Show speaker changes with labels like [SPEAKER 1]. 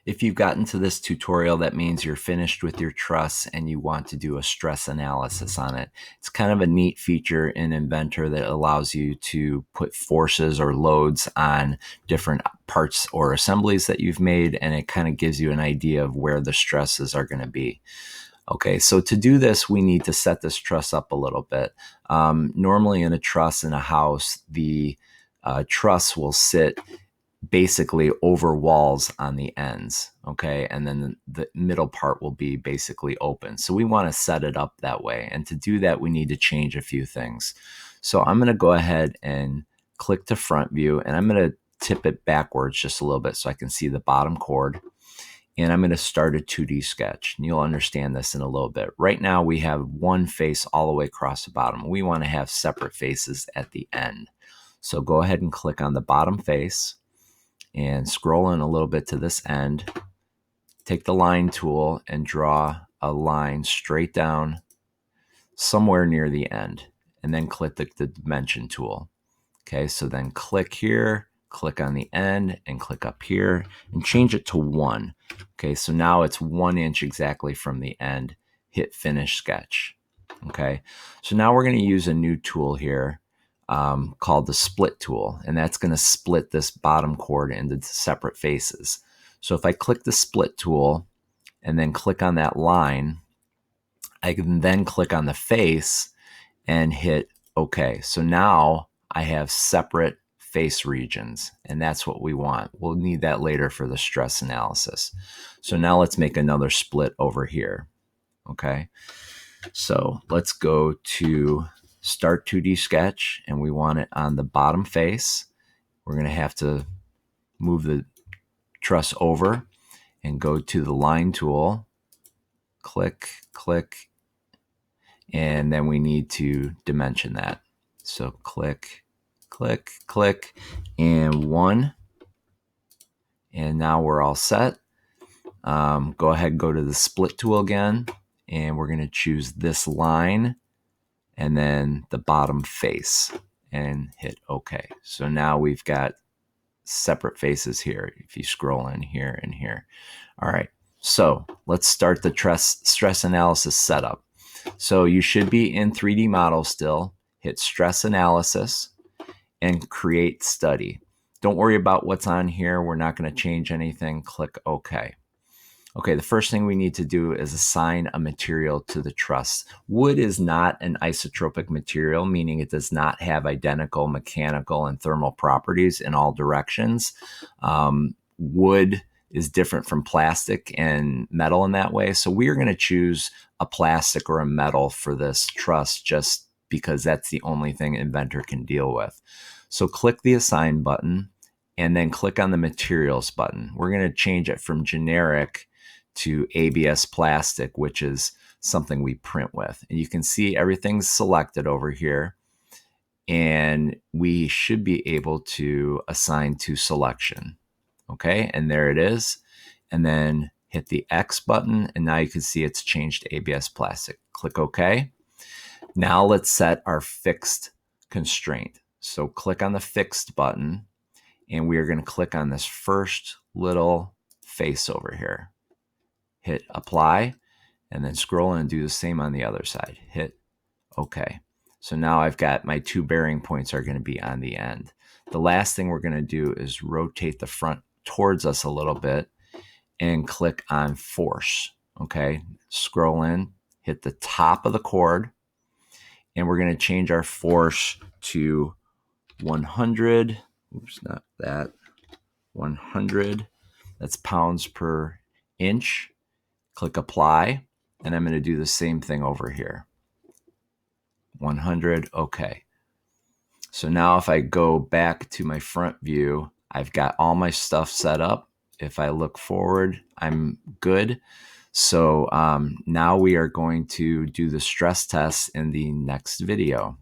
[SPEAKER 1] If you've gotten to this tutorial, that means you're finished with your truss and you want to do a stress analysis on it. It's kind of a neat feature in Inventor that allows you to put forces or loads on different parts or assemblies that you've made, and it kind of gives you an idea of where the stresses are going to be. Okay, so to do this, we need to set this truss up a little bit. Normally in a truss in a house, the truss will sit basically over walls on the ends, okay? And then the middle part will be basically open. So we want to set it up that way. And to do that, we need to change a few things. So I'm going to go ahead and click to front view, and I'm going to tip it backwards just a little bit so I can see the bottom chord. And I'm going to start a 2D sketch. And you'll understand this in a little bit. Right now, we have one face all the way across the bottom. We want to have separate faces at the end. So go ahead and click on the bottom face and scroll in a little bit to this end. Take the line tool and draw a line straight down somewhere near the end, and then click the dimension tool. Okay, so then click here, click on the end, and click up here and change it to 1. Okay, so now it's 1 inch exactly from the end. Hit finish sketch. Okay, so now we're going to use a new tool here called the split tool, and that's going to split this bottom chord into separate faces. So if I click the split tool and then click on that line, I can then click on the face and hit OK. So now I have separate face regions, and that's what we want. We'll need that later for the stress analysis. So now let's make another split over here. Okay, so let's go to Start 2D Sketch, and we want it on the bottom face. We're going to have to move the truss over and go to the line tool, click, click, and then we need to dimension that. So click, click, click, and 1. And now we're all set. Go ahead and go to the split tool again, and we're going to choose this line and then the bottom face and hit OK. So now we've got separate faces here if you scroll in here and here. All right, so let's start the stress analysis setup. So you should be in 3D model still. Hit stress analysis and create study. Don't worry about what's on here. We're not going to change anything. Click OK. Okay, the first thing we need to do is assign a material to the truss. Wood is not an isotropic material, meaning it does not have identical mechanical and thermal properties in all directions. Wood is different from plastic and metal in that way. So we are going to choose a plastic or a metal for this truss just because that's the only thing Inventor can deal with. So click the Assign button and then click on the Materials button. We're going to change it from generic to ABS plastic, which is something we print with. And you can see everything's selected over here. And we should be able to assign to selection. Okay, and there it is. And then hit the X button, and now you can see it's changed to ABS plastic. Click OK. Now let's set our fixed constraint. So click on the fixed button, and we are going to click on this first little face over here. Hit apply, and then scroll and do the same on the other side. Hit OK. So now I've got my 2 bearing points are going to be on the end. The last thing we're going to do is rotate the front towards us a little bit and click on force. Okay, scroll in, hit the top of the chord, and we're going to change our force to 100. Oops, not that. 100. That's pounds per inch. Click apply, and I'm going to do the same thing over here. 100, okay. So now if I go back to my front view, I've got all my stuff set up. If I look forward, I'm good. So now we are going to do the stress test in the next video.